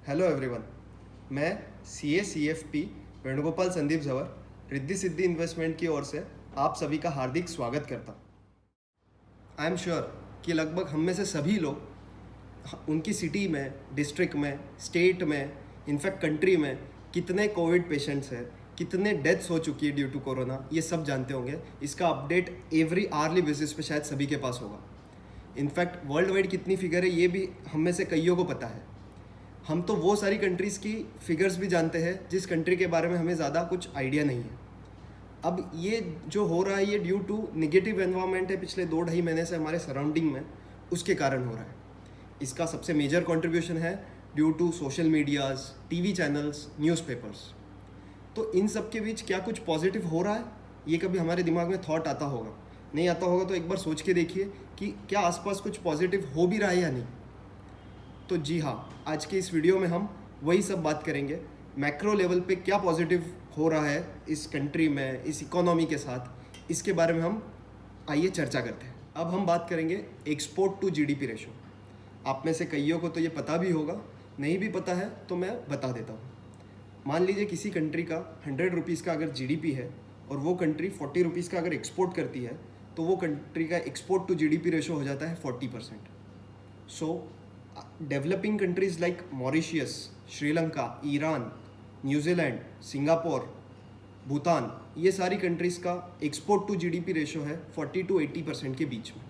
Hello everyone. मैं CA CFP Venugopal Sandeep झवर Riddhi Siddhi investment की ओर से आप सभी का हार्दिक स्वागत करता हूँ। आई एम श्योर कि लगभग हम में से सभी लोग उनकी सिटी में, डिस्ट्रिक्ट में, स्टेट में, इनफैक्ट कंट्री में कितने कोविड पेशेंट्स हैं, कितने डेथ्स हो चुकी है ड्यू टू कोरोना, ये सब जानते होंगे। इसका अपडेट एवरी आवर्ली बेसिस पे शायद सभी के पास होगा। इनफैक्ट वर्ल्ड वाइड कितनी फिगर है ये भी हम में से कईयों को पता है। हम तो वो सारी कंट्रीज़ की फिगर्स भी जानते हैं जिस कंट्री के बारे में हमें ज़्यादा कुछ आइडिया नहीं है। अब ये जो हो रहा है ये ड्यू टू निगेटिव एनवायरनमेंट है पिछले 2-2.5 महीने से हमारे सराउंडिंग में, उसके कारण हो रहा है। इसका सबसे मेजर कंट्रीब्यूशन है due to social medias, TV channels, newspapers. तो इन सब के बीच क्या कुछ पॉजिटिव हो रहा है, ये कभी हमारे दिमाग में थॉट आता होगा। नहीं आता होगा तो एक बार सोच के देखिए कि क्या आसपास कुछ पॉजिटिव हो भी रहा है या नहीं। तो जी हाँ, आज के इस वीडियो में हम वही सब बात करेंगे। मैक्रो लेवल पे क्या पॉजिटिव हो रहा है इस कंट्री में, इस इकोनॉमी के साथ, इसके बारे में हम आइए चर्चा करते हैं। अब हम बात करेंगे एक्सपोर्ट टू जीडीपी रेशो। आप में से कईयों को तो ये पता भी होगा, नहीं भी पता है तो मैं बता देता हूँ। मान लीजिए किसी कंट्री का 100 रुपीज़ का अगर जीडीपी है और वो कंट्री 40 रुपीज़ का अगर एक्सपोर्ट करती है तो वो कंट्री का एक्सपोर्ट टू जीडीपी रेशो हो जाता है 40%। सो developing countries like Mauritius, Sri Lanka, Iran, New Zealand, Singapore, Bhutan, ये सारी कंट्रीज़ का एक्सपोर्ट टू जीडीपी रेशो है 40 to 80% के बीच में।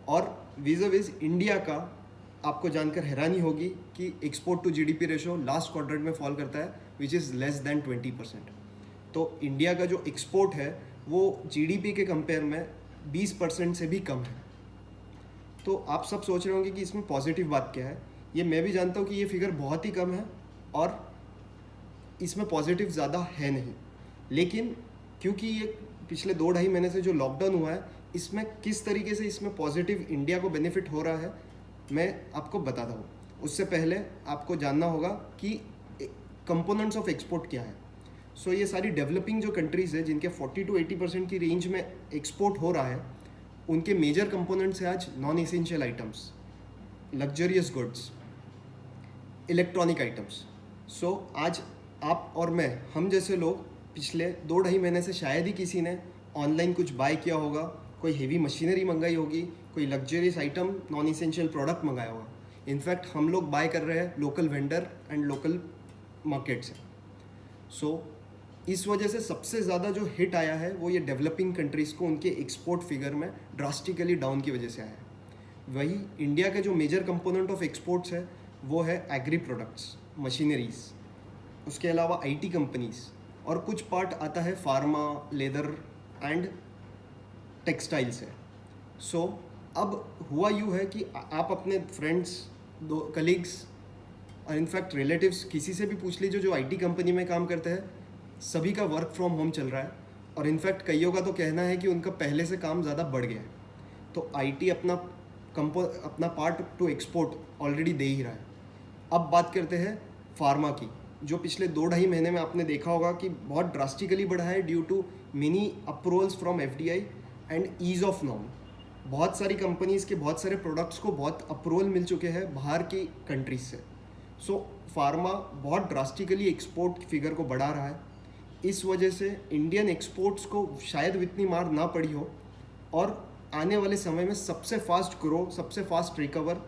और विज़ इंडिया का आपको जानकर हैरानी होगी कि export to GDP ratio last quadrant में फॉल करता है विच इज़ लेस दैन 20%। तो इंडिया का जो एक्सपोर्ट है वो जीडीपी के कंपेयर में 20% से भी कम है। तो आप सब सोच रहे होंगे कि इसमें पॉजिटिव बात क्या है। ये मैं भी जानता हूँ कि ये फिगर बहुत ही कम है और इसमें पॉजिटिव ज़्यादा है नहीं, लेकिन क्योंकि ये पिछले 2-2.5 महीने से जो लॉकडाउन हुआ है, इसमें किस तरीके से इसमें पॉजिटिव इंडिया को बेनिफिट हो रहा है मैं आपको बताता हूँ। उससे पहले आपको जानना होगा कि कंपोनेंट्स ऑफ एक्सपोर्ट क्या है। सो ये सारी डेवलपिंग जो कंट्रीज़ है जिनके 40 to 80% की रेंज में एक्सपोर्ट हो रहा है, उनके मेजर कंपोनेंट्स हैं आज non essential items, luxurious goods, electronic items. So आज आप और मैं, हम जैसे लोग पिछले 2-2.5 महीने से शायद ही किसी ने ऑनलाइन कुछ बाय किया होगा, कोई हेवी मशीनरी मंगाई होगी, कोई luxurious item, non essential product मंगाया होगा। इनफैक्ट हम लोग बाय कर रहे हैं local vendor and local market से। सो इस वजह से सबसे ज़्यादा जो हिट आया है वो ये डेवलपिंग कंट्रीज़ को उनके एक्सपोर्ट फिगर में ड्रास्टिकली डाउन की वजह से आया है। वही इंडिया के जो मेजर कंपोनेंट ऑफ एक्सपोर्ट्स है वो है एग्री प्रोडक्ट्स, मशीनरीज, उसके अलावा आईटी कंपनीज, और कुछ पार्ट आता है फार्मा, लेदर एंड टेक्सटाइल से। सो अब हुआ यूँ है कि आप अपने फ्रेंड्स, दो कलीग्स और इनफैक्ट रिलेटिव्स किसी से भी पूछ लीजिए जो आईटी कंपनी में काम करते हैं, सभी का वर्क फ्रॉम होम चल रहा है। और इनफैक्ट कईयों का तो कहना है कि उनका पहले से काम ज़्यादा बढ़ गया है। तो आईटी अपना पार्ट टू एक्सपोर्ट ऑलरेडी दे ही रहा है। अब बात करते हैं फार्मा की, जो पिछले 2-2.5 महीने में आपने देखा होगा कि बहुत ड्रास्टिकली बढ़ा है due to mini approvals from FDI and ease of norm. बहुत सारी कंपनीज़ के बहुत सारे प्रोडक्ट्स को बहुत अप्रूवल मिल चुके हैं बाहर की कंट्रीज से। सो फार्मा बहुत ड्रास्टिकली एक्सपोर्ट फिगर को बढ़ा रहा है। इस वजह से इंडियन एक्सपोर्ट्स को शायद इतनी मार ना पड़ी हो और आने वाले समय में सबसे फास्ट ग्रो, सबसे फास्ट रिकवर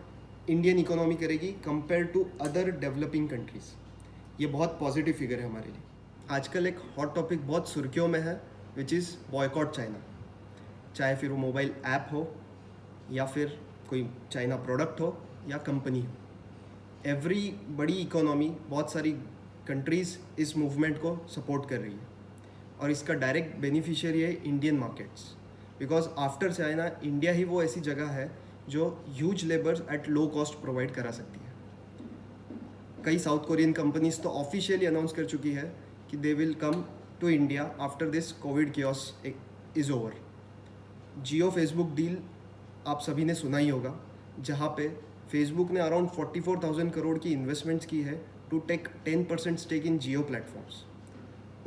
इंडियन इकोनॉमी करेगी compare to other developing countries. ये बहुत पॉजिटिव फिगर है हमारे लिए। आजकल एक हॉट टॉपिक बहुत सुर्खियों में है विच इज़ बॉयकॉट चाइना। चाहे फिर वो मोबाइल ऐप हो या फिर कोई चाइना प्रोडक्ट हो या कंपनी हो, एवरी बड़ी इकोनॉमी, बहुत सारी कंट्रीज़ इस मूवमेंट को सपोर्ट कर रही है और इसका डायरेक्ट बेनिफिशियरी है Indian markets. Because after China India ही वो ऐसी जगह है जो huge labours at low cost provide करा सकती है। कई साउथ कोरियन कंपनीज तो ऑफिशियली अनाउंस कर चुकी है कि they will come to India after this Covid chaos is over. Jio Facebook deal आप सभी ने सुना ही होगा, जहाँ पे फेसबुक ने अराउंड 44,000 करोड़ की इन्वेस्टमेंट्स की है to take 10% stake in Jio platforms.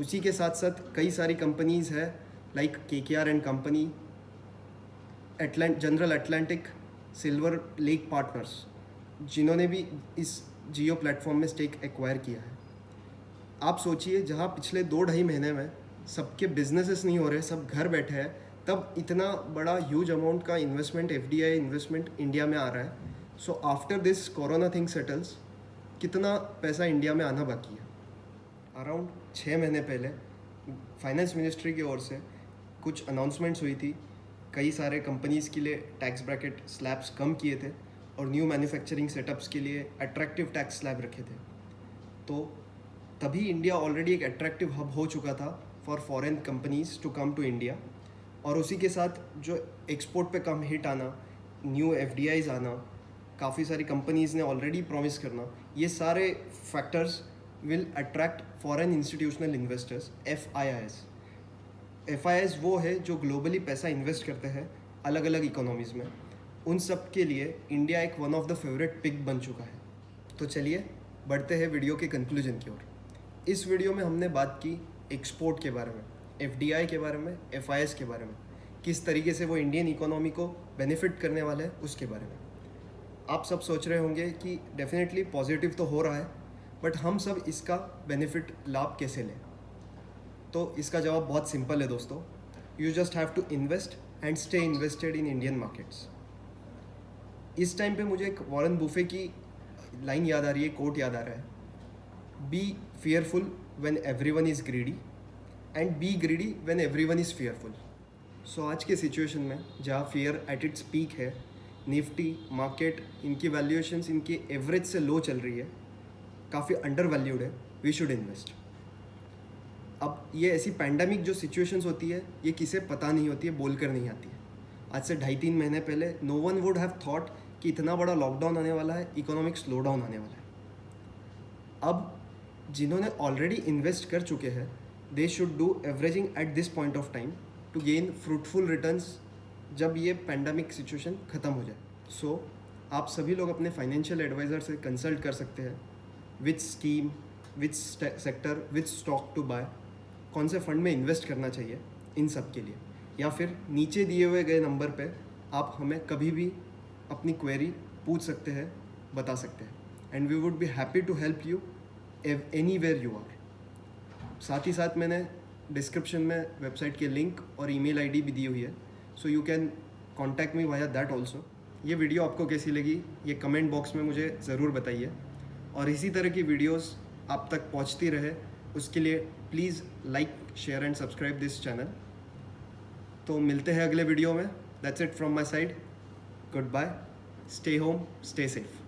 उसी के साथ साथ कई सारी कंपनीज़ है like KKR and company, General Atlantic, Silver Lake Partners, जिन्होंने भी इस जियो प्लेटफॉर्म में स्टेक एक्वायर किया है। आप सोचिए, जहाँ पिछले 2-2.5 महीने में सबके बिजनेसेस नहीं हो रहे, सब घर बैठे हैं, तब इतना बड़ा ह्यूज अमाउंट का इन्वेस्टमेंट, एफडीआई इन्वेस्टमेंट इंडिया में आ रहा है। So after this corona thing settles, कितना पैसा इंडिया में आना बाकी है। अराउंड 6 महीने पहले फाइनेंस मिनिस्ट्री की ओर से कुछ अनाउंसमेंट्स हुई थी। कई सारे कंपनीज़ के लिए टैक्स ब्रैकेट स्लैब्स कम किए थे और न्यू मैन्युफैक्चरिंग सेटअप्स के लिए अट्रैक्टिव टैक्स स्लैब रखे थे। तो तभी इंडिया ऑलरेडी एक अट्रैक्टिव हब हो चुका था for foreign companies to come to India. और उसी के साथ जो एक्सपोर्ट पे कम हिट आना, न्यू एफडीआईज आना, काफ़ी सारी कंपनीज़ ने ऑलरेडी प्रॉमिस करना, ये सारे factors will attract foreign institutional investors, F I eyes वो है जो ग्लोबली पैसा इन्वेस्ट करते हैं अलग अलग इकोनॉमीज़ में। उन सब के लिए इंडिया एक one of the favourite pick बन चुका है। तो चलिए बढ़ते हैं वीडियो के कंक्लूजन की ओर। इस वीडियो में हमने बात की एक्सपोर्ट के बारे में, एफडीआई के बारे में, एफआईएस के बारे में, किस तरीके से वो इंडियन इकोनॉमी को बेनिफिट करने वाले हैं उसके बारे में। आप सब सोच रहे होंगे कि डेफिनेटली पॉजिटिव तो हो रहा है, बट हम सब इसका बेनिफिट, लाभ कैसे लें? तो इसका जवाब बहुत सिंपल है दोस्तों। You just have to invest and stay invested in Indian markets. इस टाइम पे मुझे एक वॉरेन बुफे की लाइन याद आ रही है, कोट याद आ रहा है, be fearful when everyone is greedy and be greedy when everyone is fearful. So आज के सिचुएशन में जहाँ फियर एट इट्स पीक है, निफ्टी मार्केट, इनकी वैल्यूएशंस इनकी एवरेज से लो चल रही है, काफ़ी अंडर वैल्यूड है, वी शुड इन्वेस्ट। अब ये ऐसी पैंडमिक जो सिचुएशंस होती है, ये किसे पता नहीं होती है, बोल कर नहीं आती है। आज से 2.5-3 महीने पहले no one would have thought कि इतना बड़ा लॉकडाउन आने वाला है, इकोनॉमिक स्लो डाउन आने वाला है। अब जिन्होंने ऑलरेडी इन्वेस्ट कर चुके हैं, they should do averaging at this point of time to gain fruitful returns जब ये पैंडमिक सिचुएशन ख़त्म हो जाए। सो आप सभी लोग अपने फाइनेंशियल एडवाइज़र से कंसल्ट कर सकते हैं, which scheme, which sector, which stock to buy, कौन से फंड में इन्वेस्ट करना चाहिए, इन सब के लिए। या फिर नीचे दिए हुए गए नंबर पे आप हमें कभी भी अपनी क्वेरी पूछ सकते हैं, बता सकते हैं, and we would be happy to help you anywhere you are. साथ ही साथ मैंने डिस्क्रिप्शन में वेबसाइट के लिंक और ईमेल आईडी भी दी हुई है, so you can contact me via that also. ये वीडियो आपको कैसी लगी ये कमेंट बॉक्स में मुझे ज़रूर बताइए, और इसी तरह की वीडियोस आप तक पहुंचती रहे उसके लिए please like, share and subscribe this channel. तो मिलते हैं अगले वीडियो में। That's it from my side. Good bye, stay home, stay safe.